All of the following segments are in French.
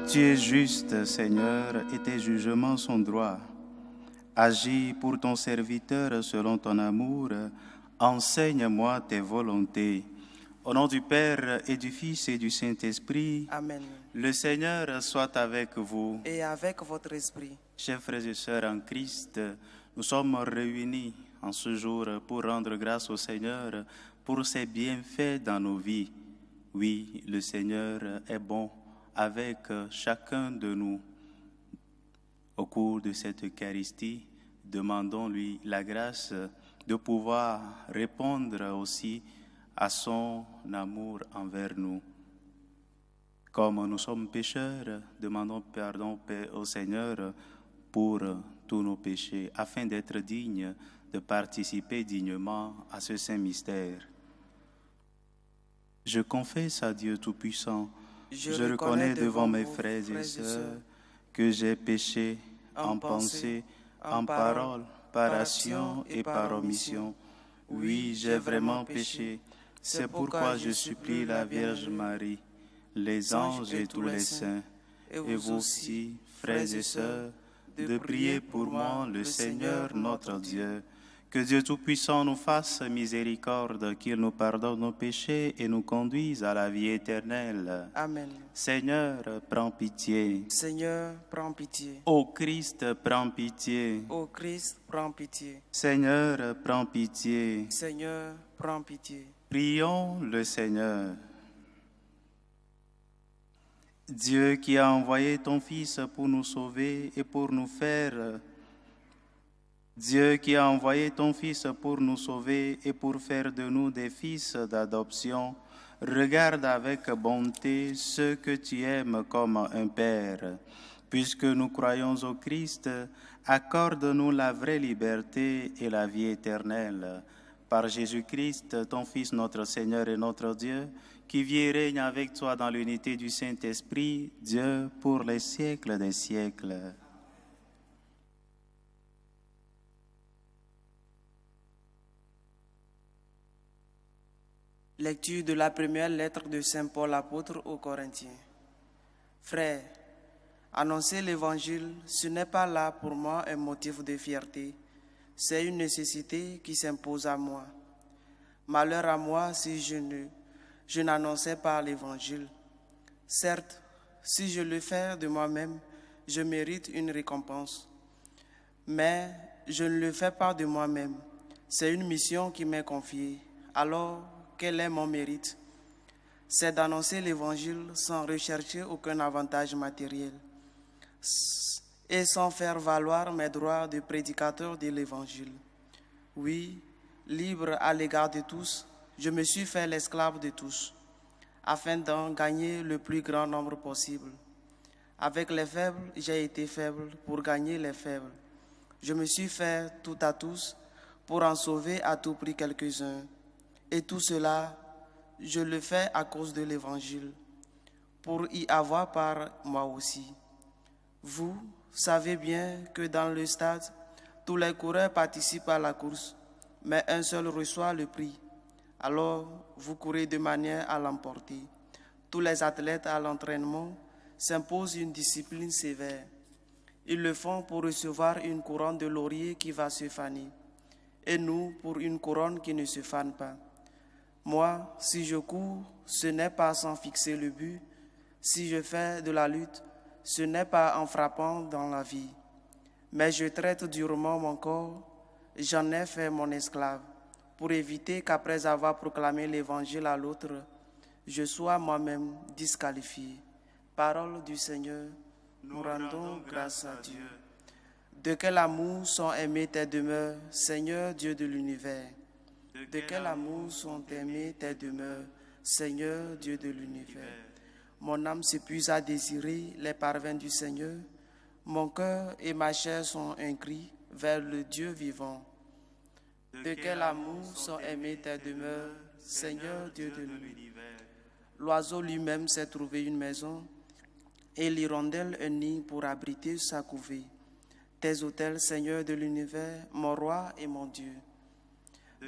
Tu es juste, Seigneur, et tes jugements sont droits. Agis pour ton serviteur selon ton amour. Enseigne-moi tes volontés. Au nom du Père et du Fils et du Saint-Esprit, Amen. le Seigneur soit avec vous. Et avec votre esprit. Chers frères et sœurs en Christ, nous sommes réunis en ce jour pour rendre grâce au Seigneur pour ses bienfaits dans nos vies. Oui, le Seigneur est bon avec chacun de nous. Au cours de cette Eucharistie, demandons-lui la grâce de pouvoir répondre aussi à son amour envers nous. Comme nous sommes pécheurs, demandons pardon au Seigneur pour tous nos péchés, afin d'être dignes de participer dignement à ce saint mystère. Je confesse à Dieu Tout-Puissant, je reconnais devant mes frères et sœurs que j'ai péché en pensée, en parole, par action et par omission. Oui, j'ai vraiment péché. C'est pourquoi je supplie la Vierge Marie, les anges et tous les saints, et vous aussi, frères et sœurs, de prier pour moi le Seigneur notre Dieu. Que Dieu Tout-Puissant nous fasse miséricorde, qu'il nous pardonne nos péchés et nous conduise à la vie éternelle. Amen. Seigneur, prends pitié. Seigneur, prends pitié. Ô Christ, prends pitié. Ô Christ, prends pitié. Seigneur, prends pitié. Seigneur, prends pitié. Prions le Seigneur. Dieu qui a envoyé ton Fils pour nous sauver et pour nous faire... Dieu qui a envoyé ton Fils pour nous sauver et pour faire de nous des fils d'adoption, regarde avec bonté ceux que tu aimes comme un Père. Puisque nous croyons au Christ, accorde-nous la vraie liberté et la vie éternelle. Par Jésus-Christ, ton Fils, notre Seigneur et notre Dieu, qui vit et règne avec toi dans l'unité du Saint-Esprit, Dieu pour les siècles des siècles. Lecture de la première lettre de Saint Paul apôtre aux Corinthiens. Frères, annoncer l'Évangile, ce n'est pas là pour moi un motif de fierté, c'est une nécessité qui s'impose à moi. Malheur à moi si je n'annonçais pas l'Évangile. Certes, si je le fais de moi-même, je mérite une récompense. Mais je ne le fais pas de moi-même. C'est une mission qui m'est confiée. Alors, quel est mon mérite? C'est d'annoncer l'Évangile sans rechercher aucun avantage matériel et sans faire valoir mes droits de prédicateur de l'Évangile. Oui, libre à l'égard de tous, je me suis fait l'esclave de tous, afin d'en gagner le plus grand nombre possible. Avec les faibles, j'ai été faible pour gagner les faibles. Je me suis fait tout à tous pour en sauver à tout prix quelques-uns. Et tout cela, je le fais à cause de l'Évangile, pour y avoir part moi aussi. Vous savez bien que dans le stade, tous les coureurs participent à la course, mais un seul reçoit le prix. Alors, vous courez de manière à l'emporter. Tous les athlètes à l'entraînement s'imposent une discipline sévère. Ils le font pour recevoir une couronne de laurier qui va se faner, et nous pour une couronne qui ne se fane pas. Moi, si je cours, ce n'est pas sans fixer le but. Si je fais de la lutte, ce n'est pas en frappant dans la vie. Mais je traite durement mon corps, j'en ai fait mon esclave, pour éviter qu'après avoir proclamé l'Évangile à l'autre, je sois moi-même disqualifié. Parole du Seigneur, nous rendons grâce à Dieu. De quel amour sont aimées tes demeures, Seigneur Dieu de l'univers? De quel amour sont aimées tes demeures, Seigneur Dieu de l'univers? Mon âme s'épuise à désirer les parvins du Seigneur. Mon cœur et ma chair sont un cri vers le Dieu vivant. De quel amour sont aimées tes demeures, Seigneur Dieu de l'univers? L'oiseau lui-même s'est trouvé une maison, et l'hirondelle un nid pour abriter sa couvée. Tes autels, Seigneur de l'univers, mon roi et mon Dieu.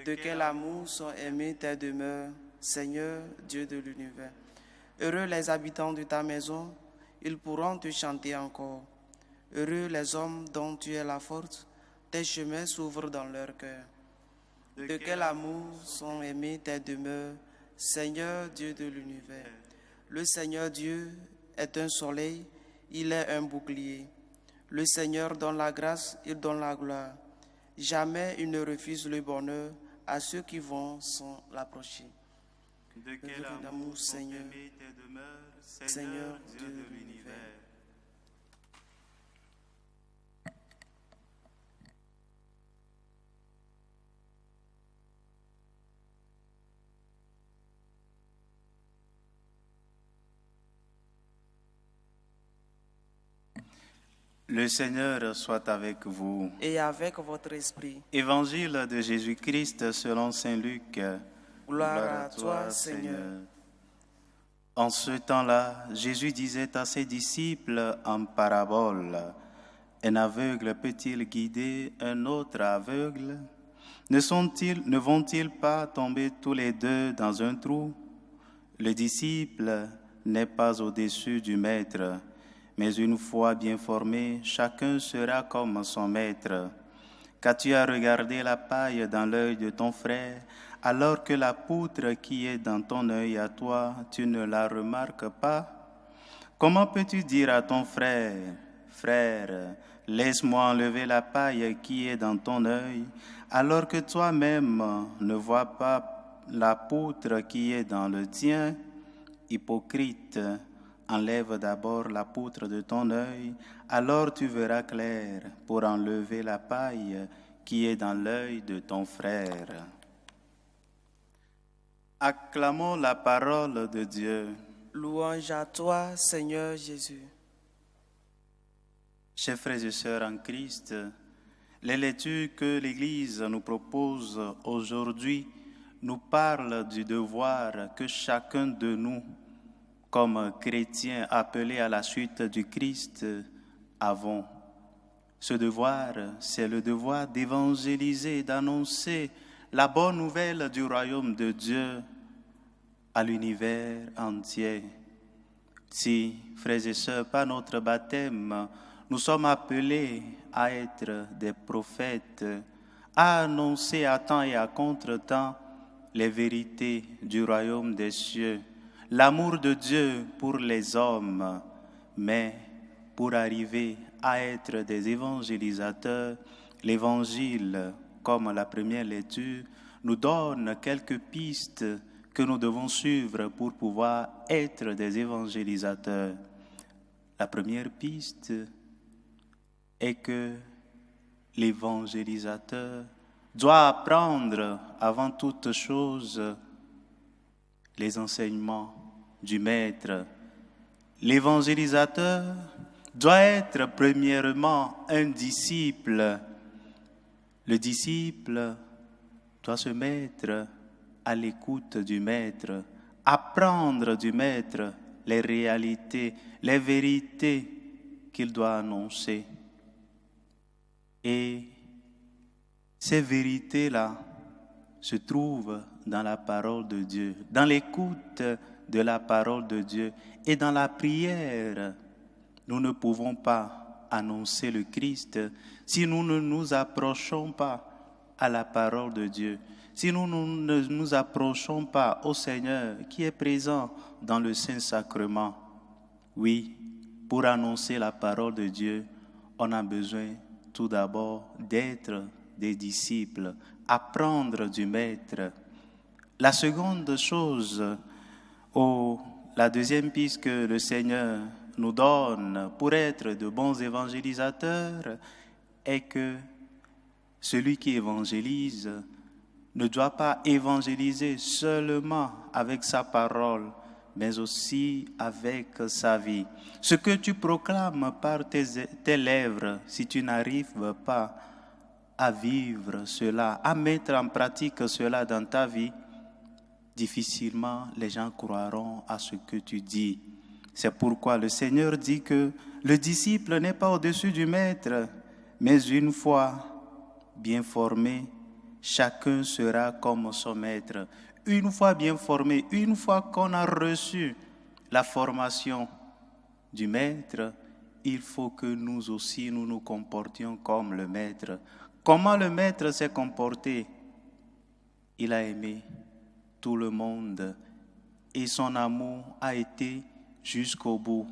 De quel amour sont aimées tes demeures, Seigneur, Dieu de l'univers. Heureux les habitants de ta maison, ils pourront te chanter encore. Heureux les hommes dont tu es la force, tes chemins s'ouvrent dans leur cœur. De quel amour sont aimées tes demeures, Seigneur Dieu de l'univers. Le Seigneur Dieu est un soleil, il est un bouclier. Le Seigneur donne la grâce, il donne la gloire. Jamais il ne refuse le bonheur à ceux qui vont s'en l'approcher. De quel amour, Seigneur, tes demeures, Seigneur Dieu de l'univers. Le Seigneur soit avec vous. Et avec votre esprit. Évangile de Jésus-Christ selon saint Luc. Gloire à toi, Seigneur. En ce temps-là, Jésus disait à ses disciples en parabole, « Un aveugle peut-il guider un autre aveugle? Ne vont-ils pas tomber tous les deux dans un trou? Le disciple n'est pas au-dessus du maître, mais une fois bien formé, chacun sera comme son maître. Qu'as-tu à regarder la paille dans l'œil de ton frère, alors que la poutre qui est dans ton œil à toi, tu ne la remarques pas? Comment peux-tu dire à ton frère, « Frère, laisse-moi enlever la paille qui est dans ton œil, alors que toi-même ne vois pas la poutre qui est dans le tien? Hypocrite, enlève d'abord la poutre de ton œil, alors tu verras clair pour enlever la paille qui est dans l'œil de ton frère. » Acclamons la parole de Dieu. Louange à toi, Seigneur Jésus. Chers frères et sœurs en Christ, les lectures que l'Église nous propose aujourd'hui nous parlent du devoir que chacun de nous, comme chrétiens appelés à la suite du Christ, avons. Ce devoir, c'est le devoir d'évangéliser, d'annoncer la bonne nouvelle du royaume de Dieu à l'univers entier. Si, frères et sœurs, par notre baptême, nous sommes appelés à être des prophètes, à annoncer à temps et à contre-temps les vérités du royaume des cieux, l'amour de Dieu pour les hommes, mais pour arriver à être des évangélisateurs, l'Évangile, comme la première lecture, nous donne quelques pistes que nous devons suivre pour pouvoir être des évangélisateurs. La première piste est que l'évangélisateur doit apprendre avant toute chose les enseignements du Maître. L'évangélisateur doit être premièrement un disciple. Le disciple doit se mettre à l'écoute du Maître, apprendre du Maître les réalités, les vérités qu'il doit annoncer. Et ces vérités-là se trouvent dans la parole de Dieu, dans l'écoute de la parole de Dieu et dans la prière. Nous ne pouvons pas annoncer le Christ si nous ne nous approchons pas à la parole de Dieu, si nous ne nous approchons pas au Seigneur qui est présent dans le Saint-Sacrement. Oui, pour annoncer la parole de Dieu, on a besoin tout d'abord d'être des disciples, apprendre du Maître. La seconde chose, la deuxième piste que le Seigneur nous donne pour être de bons évangélisateurs est que celui qui évangélise ne doit pas évangéliser seulement avec sa parole, mais aussi avec sa vie. Ce que tu proclames par tes lèvres, si tu n'arrives pas à vivre cela, à mettre en pratique cela dans ta vie, difficilement les gens croiront à ce que tu dis. C'est pourquoi le Seigneur dit que le disciple n'est pas au-dessus du maître, mais une fois bien formé, chacun sera comme son maître. Une fois bien formé, une fois qu'on a reçu la formation du maître, il faut que nous aussi nous nous comportions comme le maître. Comment le maître s'est comporté? Il a aimé tout le monde et son amour a été jusqu'au bout,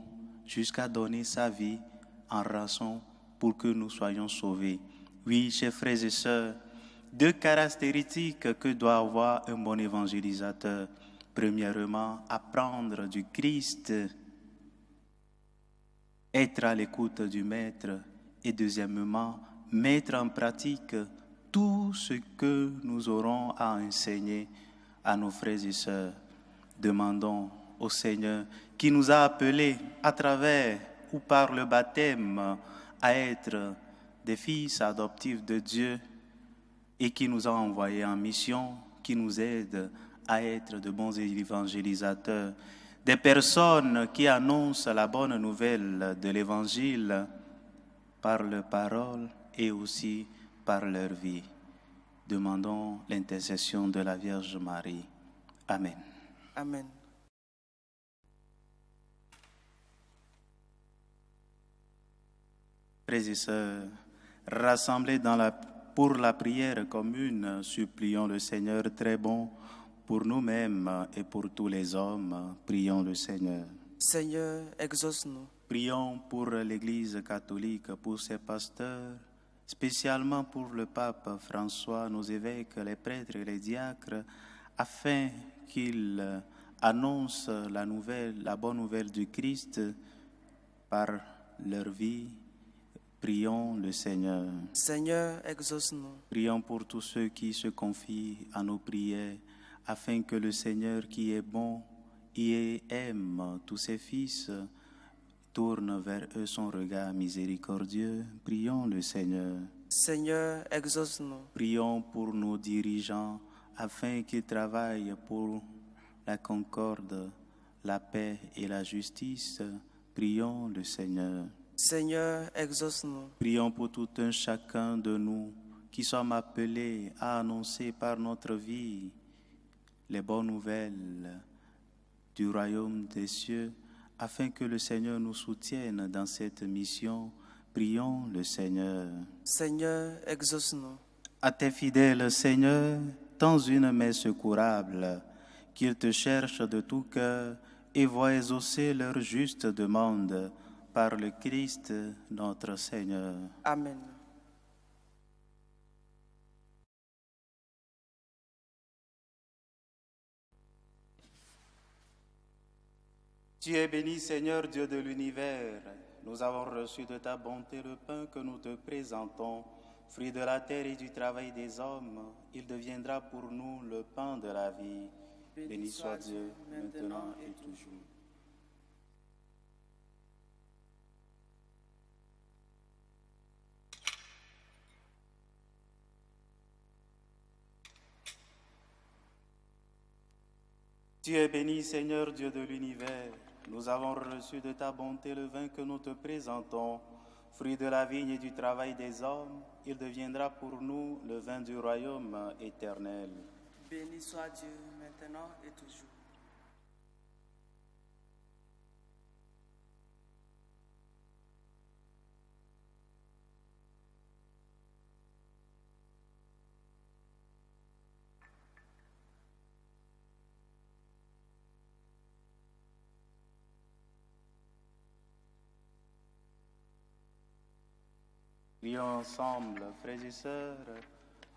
jusqu'à donner sa vie en rançon pour que nous soyons sauvés. Oui, chers frères et sœurs, 2 caractéristiques que doit avoir un bon évangélisateur. Premièrement, apprendre du Christ, être à l'écoute du Maître, et deuxièmement, mettre en pratique tout ce que nous aurons à enseigner à nos frères et sœurs. Demandons au Seigneur qui nous a appelés à travers ou par le baptême à être des fils adoptifs de Dieu et qui nous a envoyés en mission, qui nous aide à être de bons évangélisateurs, des personnes qui annoncent la bonne nouvelle de l'Évangile par leur parole et aussi par leur vie. Demandons l'intercession de la Vierge Marie. Amen. Amen. Frères et sœurs, rassemblés pour la prière commune, supplions le Seigneur très bon pour nous-mêmes et pour tous les hommes. Prions le Seigneur. Seigneur, exauce-nous. Prions pour l'Église catholique, pour ses pasteurs, spécialement pour le pape François, nos évêques, les prêtres et les diacres, afin qu'ils annoncent la bonne nouvelle du Christ par leur vie. Prions le Seigneur. Seigneur, exauce-nous. Prions pour tous ceux qui se confient à nos prières, afin que le Seigneur qui est bon et aime tous ses fils tourne vers eux son regard miséricordieux. Prions le Seigneur. Seigneur, exauce-nous. Prions pour nos dirigeants, afin qu'ils travaillent pour la concorde, la paix et la justice. Prions le Seigneur. Seigneur, exauce-nous. Prions pour tout un chacun de nous qui sommes appelés à annoncer par notre vie les bonnes nouvelles du royaume des cieux, afin que le Seigneur nous soutienne dans cette mission. Prions le Seigneur. Seigneur, exauce-nous. À tes fidèles, Seigneur, tends une main secourable, qu'ils te cherchent de tout cœur et voient exaucer leur juste demande par le Christ notre Seigneur. Amen. Tu es béni, Seigneur, Dieu de l'univers. Nous avons reçu de ta bonté le pain que nous te présentons, fruit de la terre et du travail des hommes. Il deviendra pour nous le pain de la vie. Béni soit Dieu, maintenant et toujours. Tu es béni, Seigneur, Dieu de l'univers. Nous avons reçu de ta bonté le vin que nous te présentons, fruit de la vigne et du travail des hommes. Il deviendra pour nous le vin du royaume éternel. Béni soit Dieu, maintenant et toujours. Prions ensemble, frères et sœurs,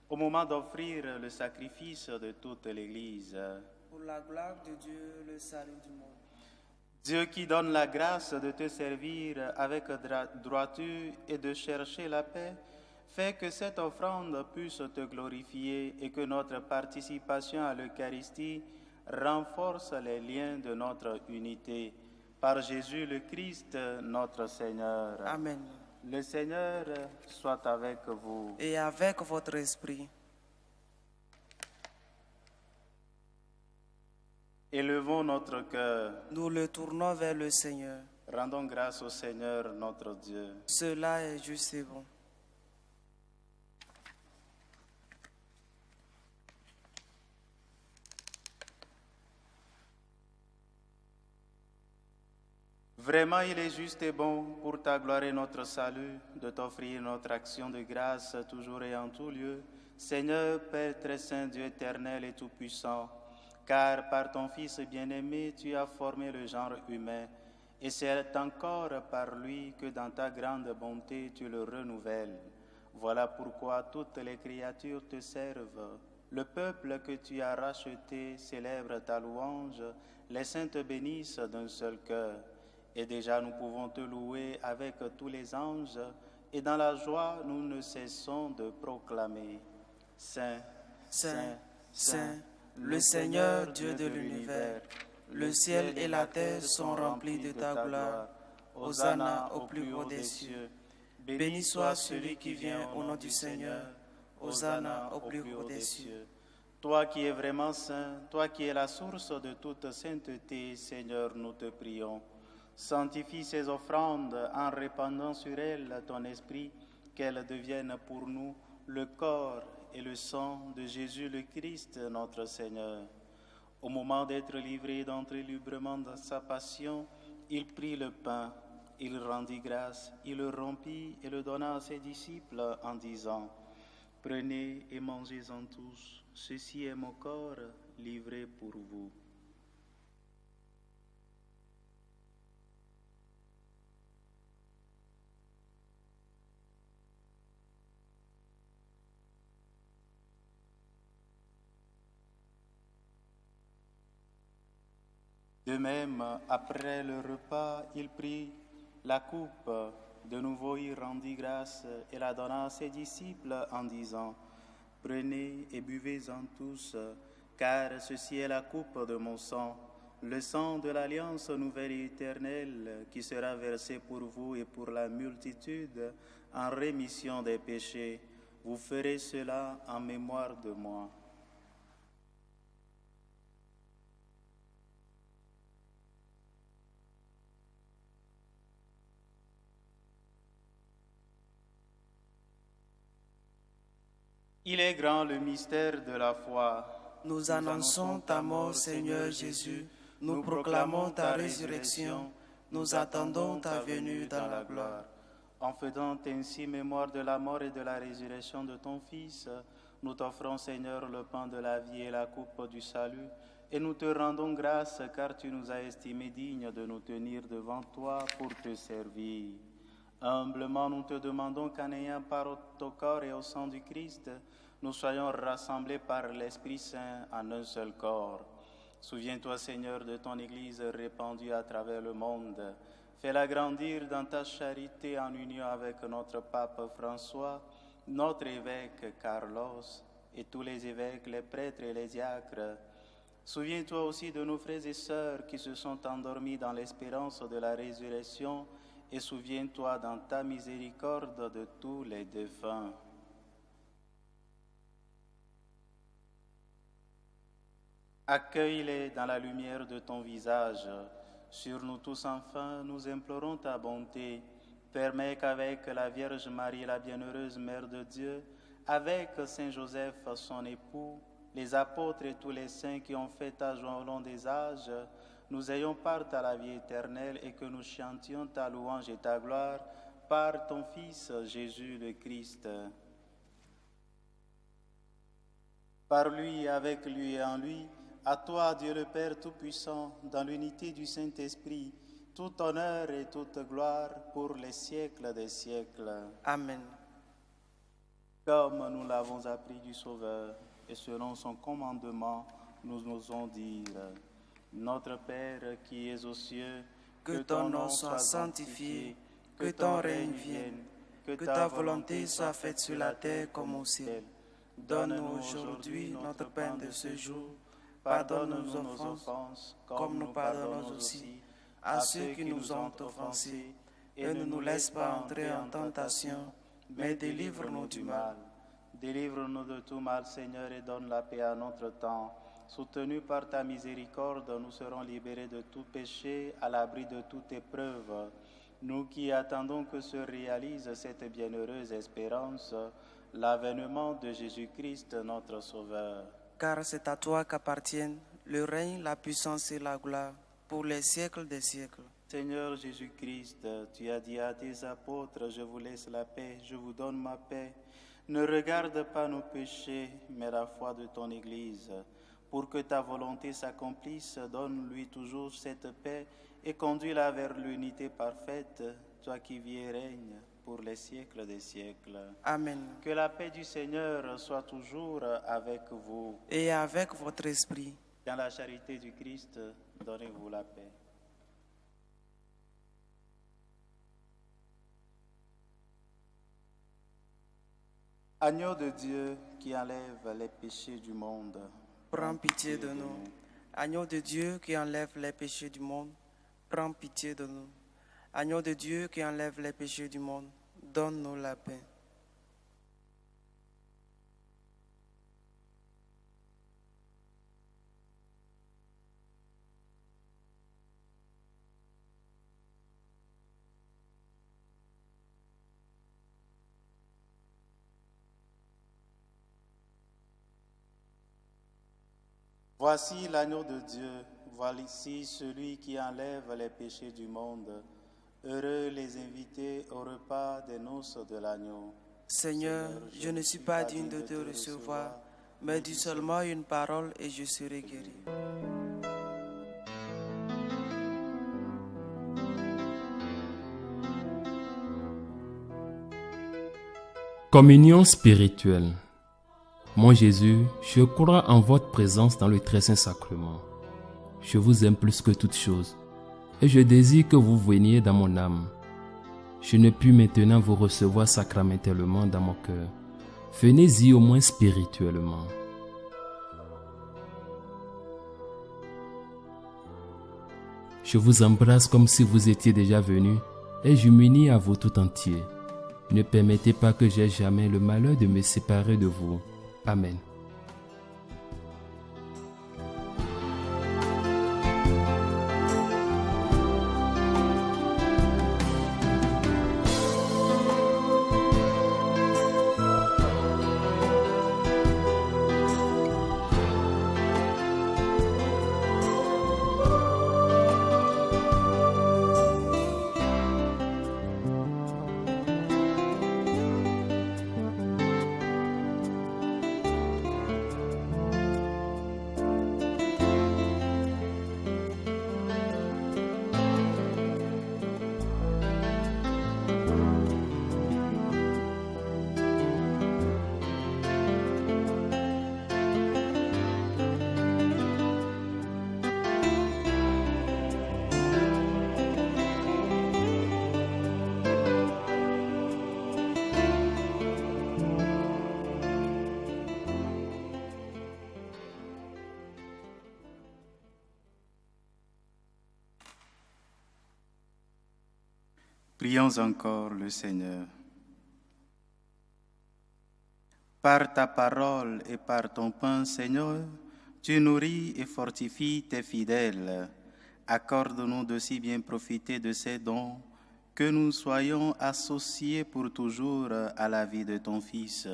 au moment d'offrir le sacrifice de toute l'Église. Pour la gloire de Dieu, le salut du monde. Dieu qui donne la grâce de te servir avec droiture et de chercher la paix, fais que cette offrande puisse te glorifier et que notre participation à l'Eucharistie renforce les liens de notre unité. Par Jésus le Christ, notre Seigneur. Amen. Le Seigneur soit avec vous. Et avec votre esprit. Élevons notre cœur. Nous le tournons vers le Seigneur. Rendons grâce au Seigneur notre Dieu. Cela est juste et bon. Vraiment, il est juste et bon pour ta gloire et notre salut de t'offrir notre action de grâce toujours et en tout lieu, Seigneur, Père très saint, Dieu éternel et tout-puissant, car par ton Fils bien-aimé, tu as formé le genre humain, et c'est encore par lui que dans ta grande bonté tu le renouvelles. Voilà pourquoi toutes les créatures te servent. Le peuple que tu as racheté célèbre ta louange, les saints te bénissent d'un seul cœur. Et déjà nous pouvons te louer avec tous les anges, et dans la joie nous ne cessons de proclamer. Saint, Saint, Saint, le Seigneur Dieu de l'univers, le ciel et la terre sont remplis de ta gloire. Hosanna au plus haut des cieux. Béni soit celui qui vient au nom du Seigneur. Hosanna au plus haut des cieux. Toi qui es vraiment saint, toi qui es la source de toute sainteté, Seigneur, nous te prions. Sanctifie ces offrandes en répandant sur elles ton esprit, qu'elles deviennent pour nous le corps et le sang de Jésus le Christ, notre Seigneur. Au moment d'être livré d'entrer librement dans sa passion, il prit le pain, il rendit grâce, il le rompit et le donna à ses disciples en disant : « Prenez et mangez-en tous, ceci est mon corps livré pour vous. » De même, après le repas, il prit la coupe, de nouveau il rendit grâce et la donna à ses disciples en disant : « Prenez et buvez-en tous, car ceci est la coupe de mon sang, le sang de l'alliance nouvelle et éternelle qui sera versé pour vous et pour la multitude en rémission des péchés. Vous ferez cela en mémoire de moi. » Il est grand le mystère de la foi. Nous annonçons ta mort, Seigneur Jésus. Nous proclamons ta résurrection. Nous attendons ta venue dans la gloire. En faisant ainsi mémoire de la mort et de la résurrection de ton Fils, nous t'offrons, Seigneur, le pain de la vie et la coupe du salut, et nous te rendons grâce car tu nous as estimés dignes de nous tenir devant toi pour te servir. Humblement, nous te demandons qu'en ayant part au corps et au sang du Christ, nous soyons rassemblés par l'Esprit Saint en un seul corps. Souviens-toi, Seigneur, de ton Église répandue à travers le monde. Fais-la grandir dans ta charité en union avec notre pape François, notre évêque Carlos et tous les évêques, les prêtres et les diacres. Souviens-toi aussi de nos frères et sœurs qui se sont endormis dans l'espérance de la résurrection, et souviens-toi dans ta miséricorde de tous les défunts. Accueille-les dans la lumière de ton visage. Sur nous tous enfin, nous implorons ta bonté. Permets qu'avec la Vierge Marie, la bienheureuse Mère de Dieu, avec Saint Joseph, son époux, les apôtres et tous les saints qui ont fait ta joie au long des âges, nous ayons part à la vie éternelle et que nous chantions ta louange et ta gloire par ton Fils Jésus le Christ. Par lui, avec lui et en lui, à toi, Dieu le Père Tout-Puissant, dans l'unité du Saint-Esprit, tout honneur et toute gloire pour les siècles des siècles. Amen. Comme nous l'avons appris du Sauveur, et selon son commandement, nous osons dire : Notre Père qui es aux cieux, que ton nom soit sanctifié, que ton règne vienne, que ta volonté soit faite sur la terre comme au ciel. Donne-nous aujourd'hui notre pain de ce jour. Pardonne-nous nos offenses, comme nous pardonnons aussi à ceux qui nous ont offensés, et ne nous laisse pas entrer en tentation, mais délivre-nous du mal. Délivre-nous de tout mal, Seigneur, et donne la paix à notre temps. Soutenus par ta miséricorde, nous serons libérés de tout péché, à l'abri de toute épreuve. Nous qui attendons que se réalise cette bienheureuse espérance, l'avènement de Jésus-Christ, notre Sauveur. Car c'est à toi qu'appartiennent le règne, la puissance et la gloire pour les siècles des siècles. Seigneur Jésus-Christ, tu as dit à tes apôtres, je vous laisse la paix, je vous donne ma paix. Ne regarde pas nos péchés, mais la foi de ton Église. Pour que ta volonté s'accomplisse, donne-lui toujours cette paix et conduis-la vers l'unité parfaite, toi qui vis et règnes pour les siècles des siècles. Amen. Que la paix du Seigneur soit toujours avec vous. Et avec votre esprit. Dans la charité du Christ, donnez-vous la paix. Agneau de Dieu qui enlève les péchés du monde, Prends pitié de nous. Agneau de Dieu qui enlève les péchés du monde, prends pitié de nous. Agneau de Dieu qui enlève les péchés du monde, donne-nous la paix. Voici l'agneau de Dieu, voici celui qui enlève les péchés du monde. Heureux les invités au repas des noces de l'agneau. Seigneur, je ne suis pas digne de te recevoir, mais dis seulement une parole et je serai guéri. Communion spirituelle. Mon Jésus, je crois en votre présence dans le très saint sacrement. Je vous aime plus que toute chose et je désire que vous veniez dans mon âme. Je ne puis maintenant vous recevoir sacramentellement dans mon cœur. Venez-y au moins spirituellement. Je vous embrasse comme si vous étiez déjà venu et je m'unis à vous tout entier. Ne permettez pas que j'aie jamais le malheur de me séparer de vous. Amen. Prions encore le Seigneur. Par ta parole et par ton pain, Seigneur, tu nourris et fortifies tes fidèles. Accorde-nous de si bien profiter de ces dons que nous soyons associés pour toujours à la vie de ton Fils,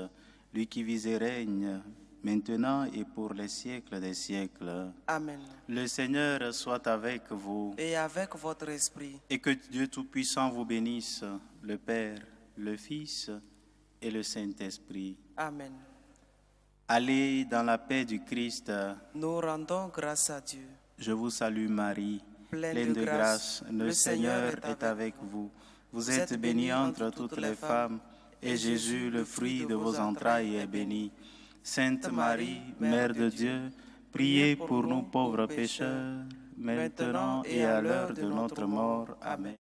lui qui vit et règne maintenant et pour les siècles des siècles. Amen. Le Seigneur soit avec vous. Et avec votre esprit. Et que Dieu Tout-Puissant vous bénisse, le Père, le Fils et le Saint-Esprit. Amen. Allez dans la paix du Christ. Nous rendons grâce à Dieu. Je vous salue Marie, pleine de grâce. Le Seigneur est avec vous. Vous êtes bénie entre toutes les femmes, et Jésus, le fruit de vos entrailles, est béni. Sainte Marie, Mère de Dieu, priez pour nous pauvres pécheurs, maintenant et à l'heure de notre mort. Amen.